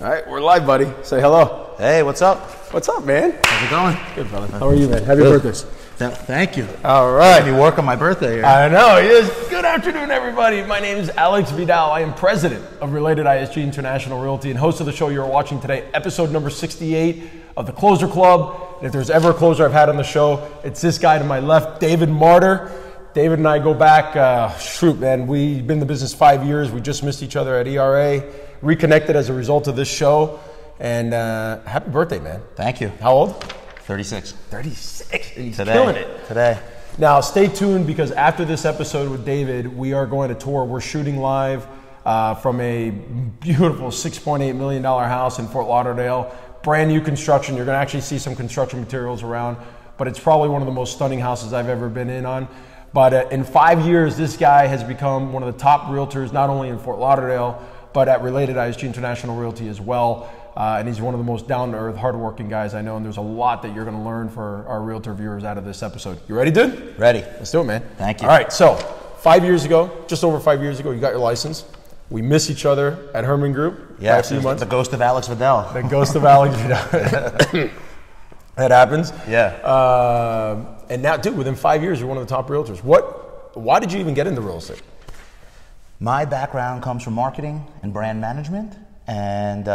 All right, we're live, buddy. Say hello. Hey, what's up? What's up, man? How's it going? Good, brother. How are you, man? Happy birthday. Thank you. All right. You work on my birthday here. I know, it is. Good afternoon, everybody. My name is Alex Vidal. I am president of Related ISG International Realty and host of the show you're watching today, episode number 68 of the Closer Club. And if there's ever a closer I've had on the show, it's this guy to my left, David Marder. David and I go back, man, we've been in the business 5 years. We just missed each other at ERA, reconnected as a result of this show. And happy birthday, man. Thank you. How old? 36. 36. He's Today. killing it. Today. Now, stay tuned because after this episode with David, we are going to tour. We're shooting live from a beautiful $6.8 million house in Fort Lauderdale. Brand new construction. You're going to actually see some construction materials around, but it's probably one of the most stunning houses I've ever been in on. But in 5 years, this guy has become one of the top realtors, not only in Fort Lauderdale, but at Related ISG International Realty as well. And he's one of the most down-to-earth, hardworking guys I know. And there's a lot that you're going to learn for our realtor viewers out of this episode. You ready, dude? Ready. Let's do it, man. Thank you. All right, so 5 years ago, just over 5 years ago, you got your license. We miss each other at Herman Group. Yeah, a few months. The ghost of Alex Vidal. The ghost of Alex Vidal. That happens. Yeah. And now, dude, within 5 years, you're one of the top realtors. Why did you even get into real estate? My background comes from marketing and brand management. And,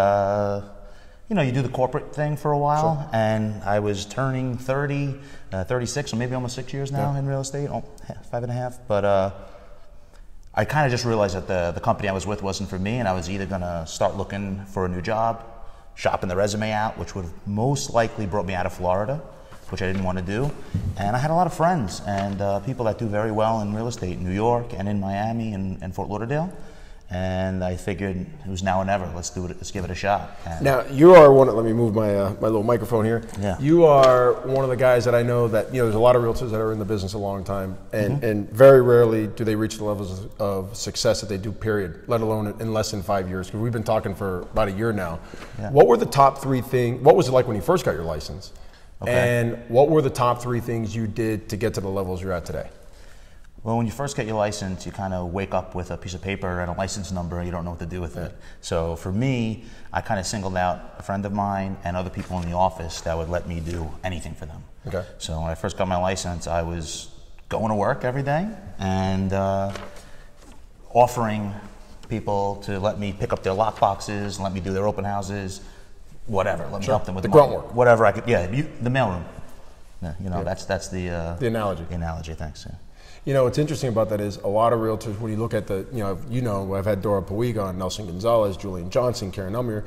you do the corporate thing for a while. Sure. And I was turning 30, 36, or maybe almost 6 years now in real estate, 5.5. But I kind of just realized that the company I was with wasn't for me, and I was either going to start looking for a new job, shopping the resume out, which would have most likely brought me out of Florida, which I didn't want to do. And I had a lot of friends and people that do very well in real estate in New York and in Miami and Fort Lauderdale. And I figured it was now or never. Let's do it. Let's give it a shot. And now, you are one. Let me move my my little microphone here. Yeah. You are one of the guys that I know that, there's a lot of realtors that are in the business a long time, and very rarely do they reach the levels of success that they do, period, let alone in less than 5 years, because we've been talking for about a year now. Yeah. What were the top three things? What was it like when you first got your license? Okay. And what were the top three things you did to get to the levels you're at today? Well, when you first get your license, you kind of wake up with a piece of paper and a license number, and you don't know what to do with it. So for me, I kind of singled out a friend of mine and other people in the office that would let me do anything for them. Okay. So when I first got my license, I was going to work every day and offering people to let me pick up their lock boxes, let me do their open houses, whatever. Let me help them with the grunt work. Whatever I could. Yeah, the mailroom. Yeah, that's the analogy. The analogy. Thanks. Yeah. What's interesting about that is a lot of realtors, when you look at I've had Dora Puiga on, Nelson Gonzalez, Julian Johnson, Karen Elmir,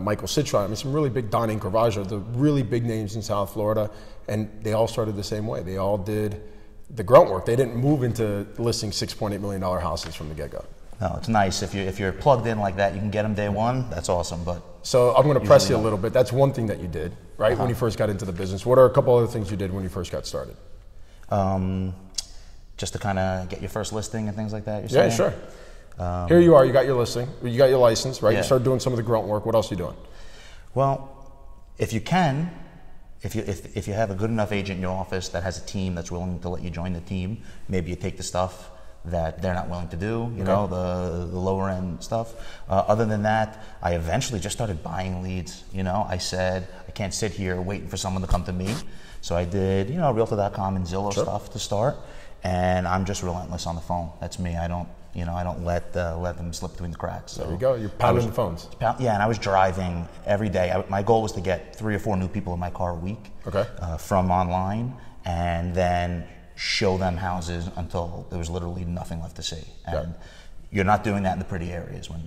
Michael Citron, some really big, Don Incravaggio, the really big names in South Florida, and they all started the same way. They all did the grunt work. They didn't move into listing $6.8 million houses from the get-go. No, it's nice. If you're plugged in like that, you can get them day one. That's awesome. But so I'm going to press you a little bit. That's one thing that you did, right, when you first got into the business. What are a couple other things you did when you first got started? Just to kind of get your first listing and things like that, you're saying? Yeah, sure. Here you are, you got your listing, you got your license, right? Yeah. You started doing some of the grunt work. What else are you doing? Well, if you can, if you have a good enough agent in your office that has a team that's willing to let you join the team, maybe you take the stuff that they're not willing to do, the lower end stuff. Other than that, I eventually just started buying leads. I said, I can't sit here waiting for someone to come to me. So I did, Realtor.com and Zillow stuff to start. And I'm just relentless on the phone. That's me. I don't let them slip between the cracks. There you go. You're pounding the phones. Yeah, and I was driving every day. My goal was to get 3 or 4 new people in my car a week from online, and then show them houses until there was literally nothing left to see. And you're not doing that in the pretty areas when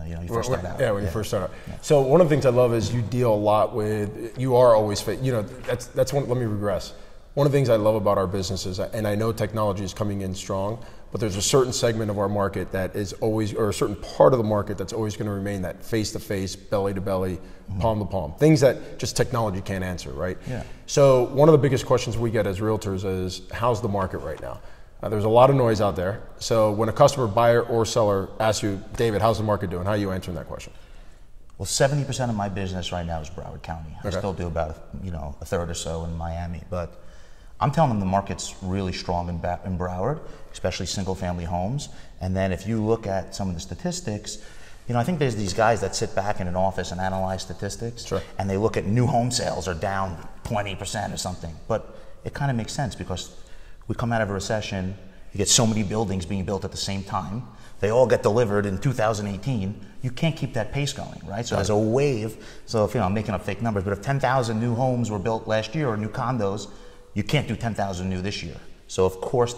you first start out. Yeah, when you first start out. Yeah. So one of the things I love is you deal a lot with. You are always that's one. Let me regress. One of the things I love about our business is, and I know technology is coming in strong, but there's a certain segment of our market that is always, or a certain part of the market that's always going to remain that face-to-face, belly-to-belly, palm-to-palm. Things that just technology can't answer, right? Yeah. So one of the biggest questions we get as realtors is, how's the market right now? There's a lot of noise out there. So when a customer, buyer, or seller asks you, David, how's the market doing? How are you answering that question? Well, 70% of my business right now is Broward County. I still do about a third or so in Miami, but I'm telling them the market's really strong in Broward, especially single-family homes. And then if you look at some of the statistics, I think there's these guys that sit back in an office and analyze statistics, Sure. and they look at new home sales are down 20% or something. But it kind of makes sense because we come out of a recession, you get so many buildings being built at the same time. They all get delivered in 2018. You can't keep that pace going, right? So there's a wave. So if, I'm making up fake numbers, but if 10,000 new homes were built last year or new condos, you can't do 10,000 new this year. So of course,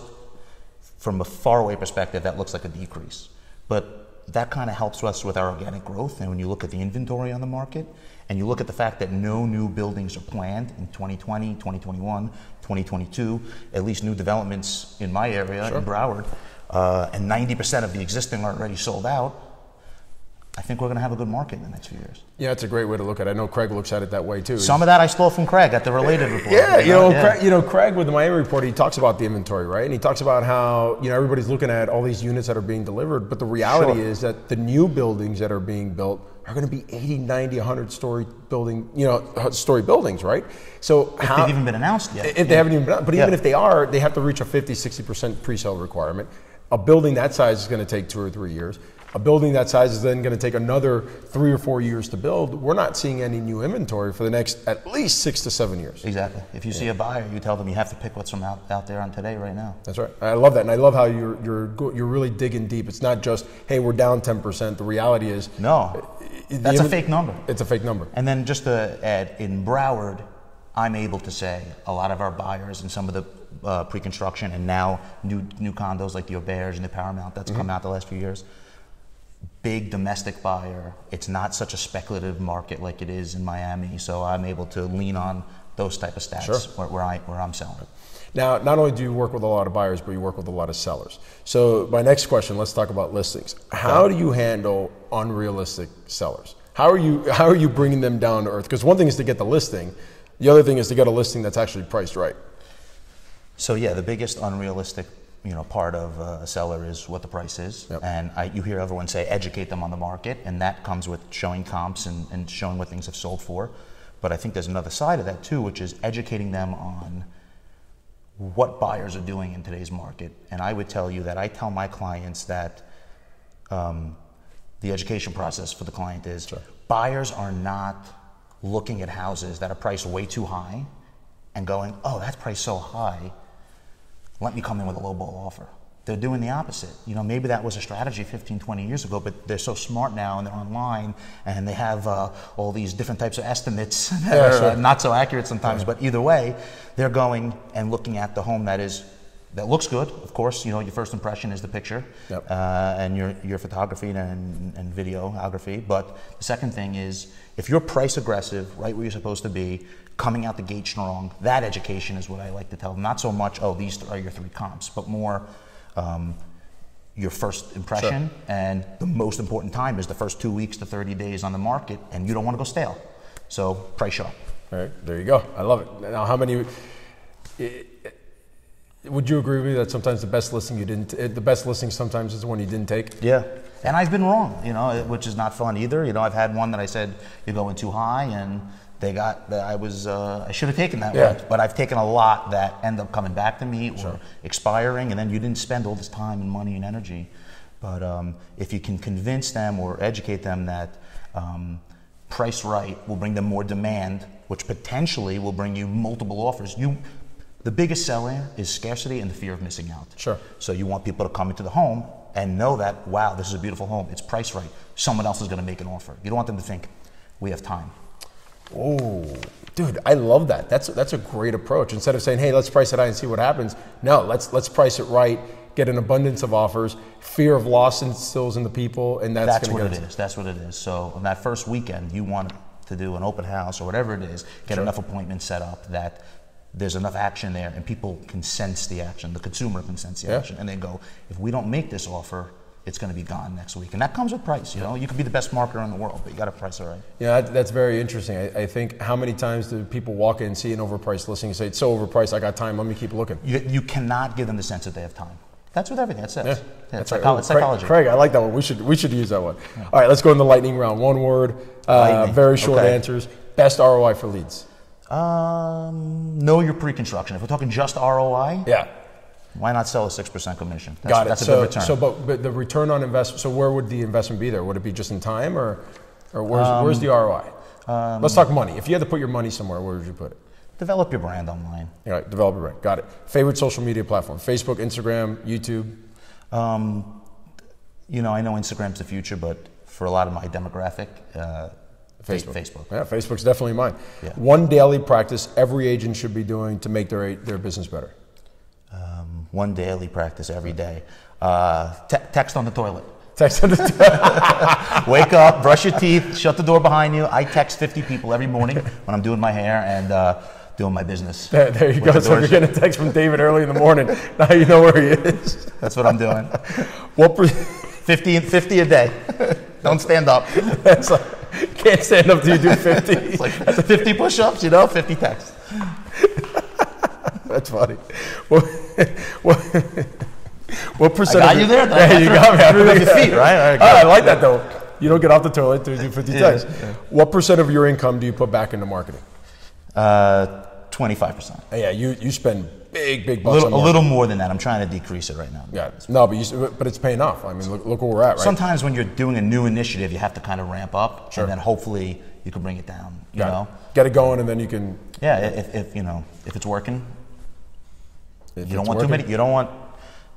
from a faraway perspective, that looks like a decrease. But that kind of helps us with our organic growth. And when you look at the inventory on the market, and you look at the fact that no new buildings are planned in 2020, 2021, 2022, at least new developments in my area, in Broward, and 90% of the existing are already sold out, I think we're going to have a good market in the next few years. Yeah, it's a great way to look at it. I know Craig looks at it that way too. Some of that I stole from Craig at the Related Report. Yeah, Craig with the Miami Report, he talks about the inventory, right? And he talks about how, everybody's looking at all these units that are being delivered, but the reality is that the new buildings that are being built are going to be 80, 90, 100-story story buildings, right? So if they've even been announced yet. If they haven't even been announced, but even if they are, they have to reach a 50, 60% pre-sale requirement. A building that size is going to take 2 or 3 years. A building that size is then going to take another 3 or 4 years to build. We're not seeing any new inventory for the next at least 6 to 7 years. Exactly. If you see a buyer, you tell them you have to pick what's from out there on today right now. That's right. I love that, and I love how you're really digging deep. It's not just, hey, we're down 10%. The reality is that's a fake number. It's a fake number. And then just to add, in Broward, I'm able to say a lot of our buyers and some of the pre-construction and now new condos like the Auberge and the Paramount that's come out the last few years. Big domestic buyer. It's not such a speculative market like it is in Miami, so I'm able to lean on those type of stats where I'm selling. Now, not only do you work with a lot of buyers, but you work with a lot of sellers. So my next question, let's talk about listings. How do you handle unrealistic sellers? How are you bringing them down to earth? Because one thing is to get the listing, the other thing is to get a listing that's actually priced right. So yeah, the biggest unrealistic part of a seller is what the price is. Yep. And you hear everyone say educate them on the market, and that comes with showing comps and showing what things have sold for. But I think there's another side of that too, which is educating them on what buyers are doing in today's market. And I would tell you that I tell my clients that the education process for the client is buyers are not looking at houses that are priced way too high and going, oh, that's priced so high, let me come in with a low ball offer. They're doing the opposite. Maybe that was a strategy 15, 20 years ago, but they're so smart now and they're online and they have all these different types of estimates that are not so accurate sometimes, but either way, they're going and looking at the home that looks good. Of course, your first impression is the picture and your photography and videography. But the second thing is, if you're price aggressive, right where you're supposed to be, coming out the gate strong, that education is what I like to tell them. Not so much, oh, these are your 3 comps, but more your first impression. And the most important time is the first 2 weeks to 30 days on the market, and you don't want to go stale. So price sharp. All right, there you go. I love it. Now, would you agree with me that sometimes the best listing sometimes is the one you didn't take? Yeah, and I've been wrong, which is not fun either. I've had one that I said you're going too high, and I should have taken that one, but I've taken a lot that end up coming back to me or expiring, and then you didn't spend all this time and money and energy. But if you can convince them or educate them that price right will bring them more demand, which potentially will bring you multiple offers. The biggest seller is scarcity and the fear of missing out. Sure. So you want people to come into the home and know that, wow, this is a beautiful home. It's priced right. Someone else is going to make an offer. You don't want them to think, we have time. Oh, dude, I love that. That's a great approach. Instead of saying, hey, let's price it high and see what happens. No, let's price it right, get an abundance of offers. Fear of loss instills in the people, and that's what it is. That's what it is. So on that first weekend, you want to do an open house or whatever it is, get enough appointments set up that there's enough action there and people can sense the action, the consumer can sense the action, and they go, if we don't make this offer, it's going to be gone next week. And that comes with price. You could be the best marketer in the world, but you got to price it right. Yeah, that's very interesting. I think, how many times do people walk in and see an overpriced listing and say, it's so overpriced, I got time, let me keep looking? You cannot give them the sense that they have time. That's with everything. That's it. Yeah, it's psychology. Craig, I like that one. We should use that one. Yeah. All right, let's go in the lightning round. One word, very short answers. Best ROI for leads. Know your pre-construction. If we're talking just ROI, Why not sell a 6% commission? Got it. That's a good return. So, but the return on investment. So, where would the investment be there? Would it be just in time, or where's the ROI? Let's talk money. If you had to put your money somewhere, where would you put it? Develop your brand online. All right, develop your brand. Got it. Favorite social media platform? Facebook, Instagram, YouTube. You know, I know Instagram's the future, but for a lot of my demographic, Facebook. Yeah, Facebook's definitely mine. Yeah. One daily practice every agent should be doing to make their business better. One daily practice every day. Text on the toilet. Text on the toilet. Wake up, brush your teeth, shut the door behind you. I text 50 people every morning when I'm doing my hair and doing my business. There you go. So if you're getting a text from David early in the morning, now you know where he is. That's what I'm doing. What 50 a day. Don't stand up. That's like, can't stand up till you do 50. It's like 50 push-ups, you know, 50 texts. That's funny. What percent? I got you there. Yeah, you got me. I threw your feet, right? All right, I like that though. You don't get off the toilet to do 50 texts. Yeah. What percent of your income do you put back into marketing? 25%. Yeah, you spend big bucks on a little more than that. I'm trying to decrease it right now. Yeah, no, but it's paying off. I mean, look where we're at, right? Sometimes when you're doing a new initiative, you have to kind of ramp up, Sure. and then hopefully you can bring it down. You know, get it going, and then you can. Yeah, if it's working, you don't want working. too many. You don't want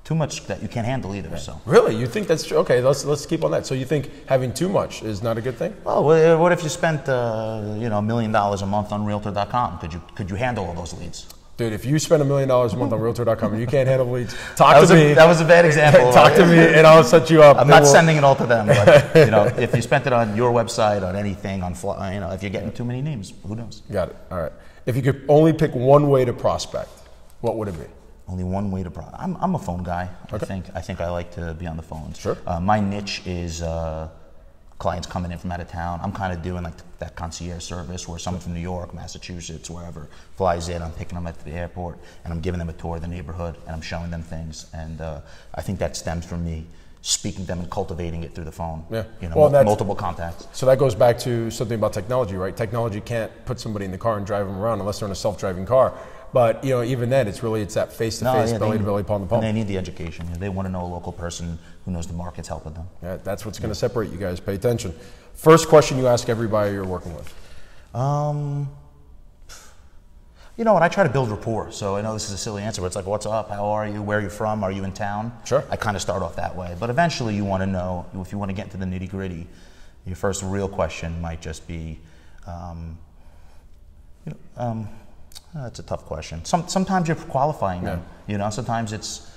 too much that you can't handle either. So Really, you think that's true? Okay, let's keep on that. So you think having too much is not a good thing? well, what if you spent $1 million a month on Realtor.com? Could you handle all those leads? Dude, if you spend $1 million a month on Realtor.com and you can't handle leads, talk to me. That was a bad example. Talk to me, and I'll set you up. I'm not sending it all to them, but if you spent it on your website, on anything, if you're getting too many names, who knows? Got it. All right. If you could only pick one way to prospect, what would it be? Only one way to I'm a phone guy. Okay. I think I like to be on the phones. Sure. My niche is clients coming in from out of town. I'm kind of doing like that concierge service where someone from New York, Massachusetts, wherever flies in. I'm picking them at the airport and I'm giving them a tour of the neighborhood and I'm showing them things. And I think that stems from me speaking to them and cultivating it through the phone. Yeah. Multiple contacts. So that goes back to something about technology, right? Technology can't put somebody in the car and drive them around unless they're in a self-driving car. But even then, it's that face-to-face, belly-to-belly, palm-to-palm. And they need the education. They want to know a local person who knows the market's helping them. Yeah, that's what's going to separate you guys. Pay attention. First question you ask every buyer you're working with. You know what? I try to build rapport. So I know this is a silly answer, but it's like, what's up? How are you? Where are you from? Are you in town? Sure. I kind of start off that way. But eventually you want to know, if you want to get into the nitty-gritty, your first real question might just be, that's a tough question. Sometimes you're qualifying them. Sometimes it's,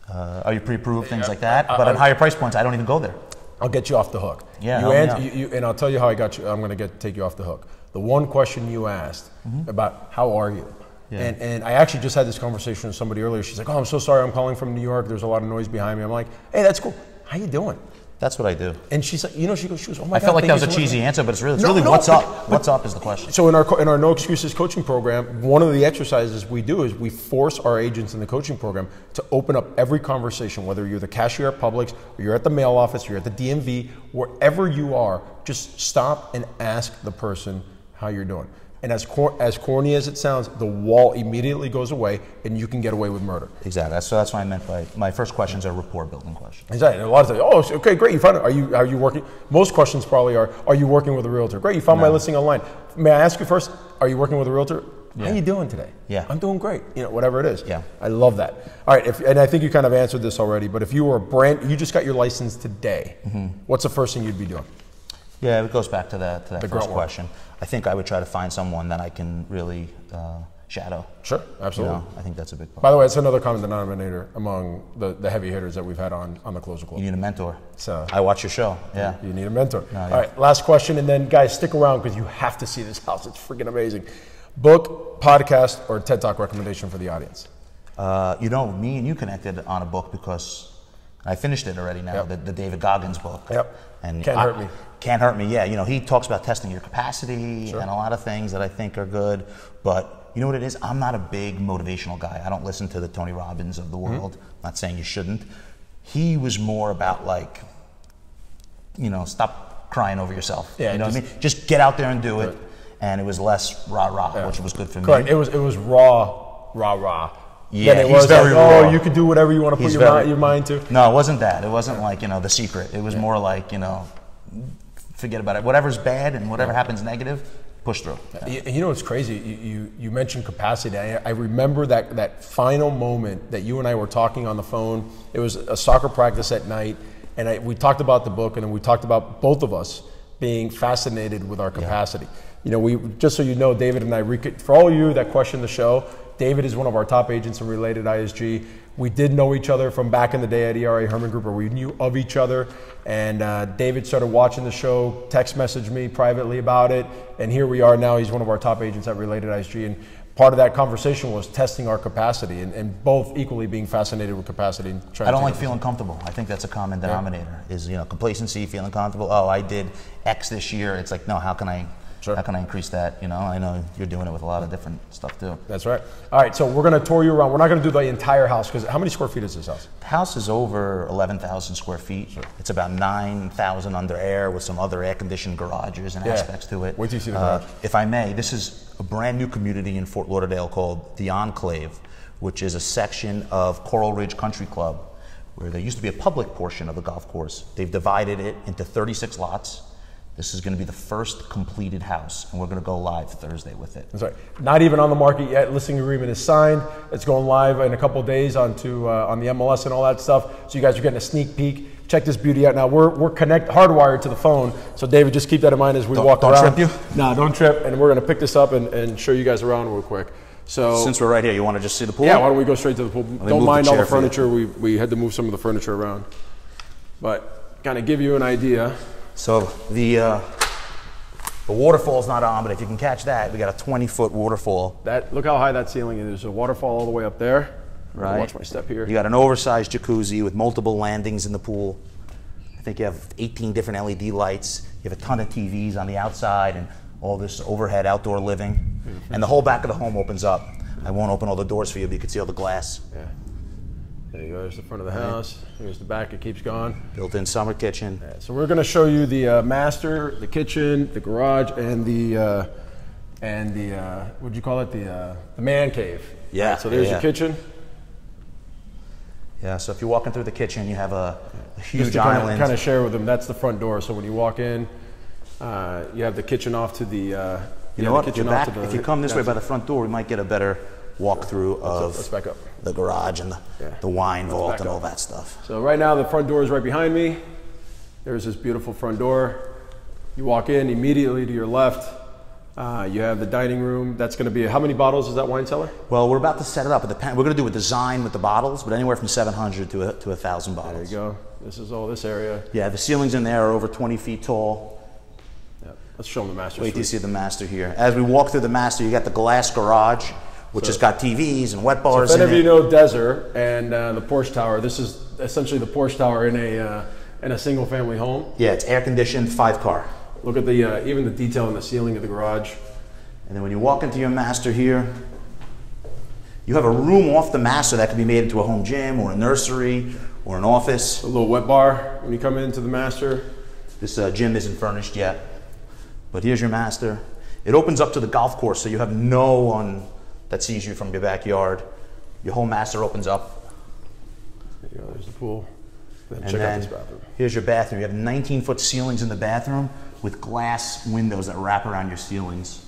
are you pre-approved, things like that. But at higher price points, I don't even go there. I'll get you off the hook. Yeah, and I'll tell you how I got you. I'm going to take you off the hook. The one question you asked about how are you, and I actually just had this conversation with somebody earlier. She's like, "Oh, I'm so sorry. I'm calling from New York. There's a lot of noise behind me." I'm like, "Hey, that's cool. How you doing?" That's what I do. And she's like, she goes, "Oh my God." I felt like that was a cheesy answer, but it's really what's up. What's up is the question. So in our No Excuses coaching program, one of the exercises we do is we force our agents in the coaching program to open up every conversation, whether you're the cashier at Publix, or you're at the mail office, or you're at the DMV, wherever you are, just stop and ask the person how you're doing. And as corny as it sounds, the wall immediately goes away, and you can get away with murder. Exactly. So that's what I meant by my first questions are rapport building questions. Exactly. And a lot of times, okay, great, you found it. Are you working? Most questions probably are you working with a realtor? Great, you found my listing online. May I ask you first? Are you working with a realtor? How you doing today? Yeah. I'm doing great. Whatever it is. Yeah. I love that. All right. And I think you kind of answered this already. But if you were you just got your license today, what's the first thing you'd be doing? Yeah, it goes back to that first question. I think I would try to find someone that I can really shadow. Sure, absolutely. I think that's a big part. By the way, it's another common denominator among the heavy hitters that we've had on the Closer Club. You need a mentor. So I watch your show. Yeah. You need a mentor. All right, last question, and then guys, stick around because you have to see this house. It's freaking amazing. Book, podcast, or TED Talk recommendation for the audience? Me and you connected on a book because I finished it already now, the David Goggins book. Yep. And Can't Hurt Me. Can't Hurt Me, yeah. He talks about testing your capacity and a lot of things that I think are good. But you know what it is? I'm not a big motivational guy. I don't listen to the Tony Robbins of the world. I'm not saying you shouldn't. He was more about stop crying over yourself. Yeah, you know what I mean? Just get out there and do it. And it was less rah-rah, which was good for me. Correct. It was raw, Yeah, than it he's was very like, oh, raw. you can do whatever you want to put your mind to. No, it wasn't that. It wasn't like, you know, the secret. It was more like, you know, forget about it. Whatever's bad and whatever happens negative, push through. Yeah. You know what's crazy? You mentioned capacity. I remember that final moment that you and I were talking on the phone. It was a soccer practice at night, and we talked about the book, and then we talked about both of us being fascinated with our capacity. You know, we just so you know, David and I, for all of you that question the show, David is one of our top agents in Related ISG. We did know each other from back in the day at ERA Herman Group, where we knew of each other. And David started watching the show, text messaged me privately about it, and here we are now. He's one of our top agents at Related ISG. And part of that conversation was testing our capacity, and both equally being fascinated with capacity. And I don't like feeling comfortable. I think that's a common denominator, is, you know, complacency, feeling comfortable. Oh, I did X this year. It's like, no, how can I increase that? You know, I know you're doing it with a lot of different stuff too. That's right. All right, so we're going to tour you around. We're not going to do the entire house, because how many square feet is this house? The house is over 11,000 square feet. Sure. It's about 9,000 under air with some other air-conditioned garages and aspects to it. Wait till you see the garage. If I may, this is a brand new community in Fort Lauderdale called the Enclave, which is a section of Coral Ridge Country Club, where there used to be a public portion of the golf course. They've divided it into 36 lots. This is going to be the first completed house, and we're going to go live Thursday with it. That's right. Not even on the market yet. Listing agreement is signed. It's going live in a couple of days on the MLS and all that stuff. So you guys are getting a sneak peek. Check this beauty out. Now we're hardwired to the phone. So David, just keep that in mind as we walk around. Don't trip you? No, don't trip. And we're going to pick this up and show you guys around real quick. So since we're right here, you want to just see the pool? Yeah. Why don't we go straight to the pool? Don't mind all the furniture. We had to move some of the furniture around, but kind of give you an idea. So the waterfall's not on, but if you can catch that, we got a 20-foot waterfall. Look how high that ceiling is. There's a waterfall all the way up there. Right. Watch my step here. You got an oversized jacuzzi with multiple landings in the pool. I think you have 18 different LED lights. You have a ton of TVs on the outside and all this overhead outdoor living. And the whole back of the home opens up. I won't open all the doors for you, but you can see all the glass. Yeah. There you go. There's the front of the house. Here's the back. It keeps going. Built-in summer kitchen. Yeah, so we're going to show you the master, the kitchen, the garage, and the what'd you call it? The man cave. Yeah. Right, so there's your kitchen. Yeah. So if you're walking through the kitchen, you have a huge Just to island. Kind of share with them. That's the front door. So when you walk in, you have the kitchen off to the. You know what? If you come this way by the front door, we might get a better walkthrough of let's back up. The garage and the wine vault and all that stuff. So right now the front door is right behind me. There's this beautiful front door. You walk in, immediately to your left, you have the dining room. That's going to be, how many bottles is that wine cellar? Well, we're about to set it up. We're going to do a design with the bottles, but anywhere from 700 to 1,000 bottles. There you go. This is all this area. Yeah, the ceilings in there are over 20 feet tall. Let's show them the master. Wait till you see the master here. As we walk through the master, you got the glass garage, which has got TVs and wet bars in it. If any of you know Desert and the Porsche Tower, this is essentially the Porsche Tower in a single family home. Yeah, it's air conditioned, 5-car. Look at the even the detail in the ceiling of the garage. And then when you walk into your master here, you have a room off the master that can be made into a home gym or a nursery or an office. A little wet bar when you come into the master. This gym isn't furnished yet, but here's your master. It opens up to the golf course, so you have no one that sees you from your backyard. Your whole master opens up. There you go, there's the pool. Then and check then out this bathroom. Here's your bathroom. You have 19-foot ceilings in the bathroom with glass windows that wrap around your ceilings.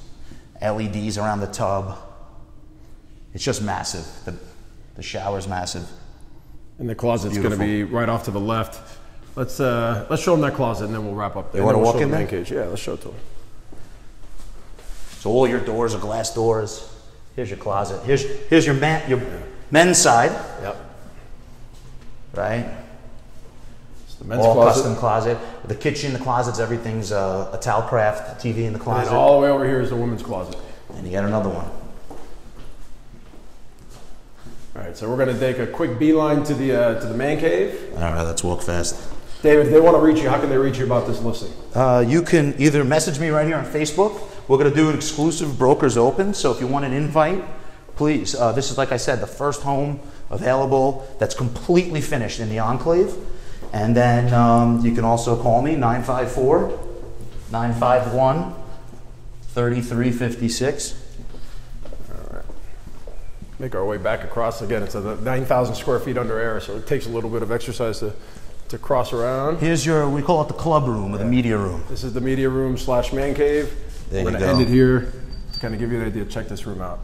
LEDs around the tub. It's just massive. The shower's massive. And the closet's going to be right off to the left. Let's show them that closet and then we'll wrap up there. You want to walk in there? Cage. Yeah, let's show it to them. So all your doors are glass doors. Here's your closet. Here's your men's side. Yep. Right? It's the men's all closet. Custom closet. The kitchen, the closets, everything's a Talcraft TV in the closet. And all the way over here is the women's closet. And you got another one. All right, so we're going to take a quick beeline to the man cave. All right, let's walk fast. David, if they want to reach you, how can they reach you about this listing? You can either message me right here on Facebook. We're going to do an exclusive Brokers Open, so if you want an invite, please. This is, like I said, the first home available that's completely finished in the Enclave. And then you can also call me, 954-951-3356. All right. make our way back across. Again, it's a 9,000 square feet under air, so it takes a little bit of exercise to cross around. Here's we call it the club room or the media room. This is the media room / man cave. There We're going to end it here to kind of give you an idea. Check this room out.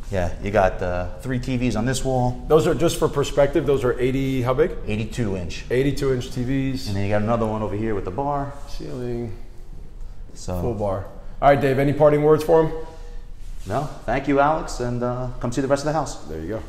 Yeah, you got 3 TVs on this wall. Those are, just for perspective, those are 80, how big? 82-inch. 82-inch TVs. And then you got another one over here with the bar. Ceiling, So full bar. All right, Dave, any parting words for him? No, thank you, Alex, and come see the rest of the house. There you go.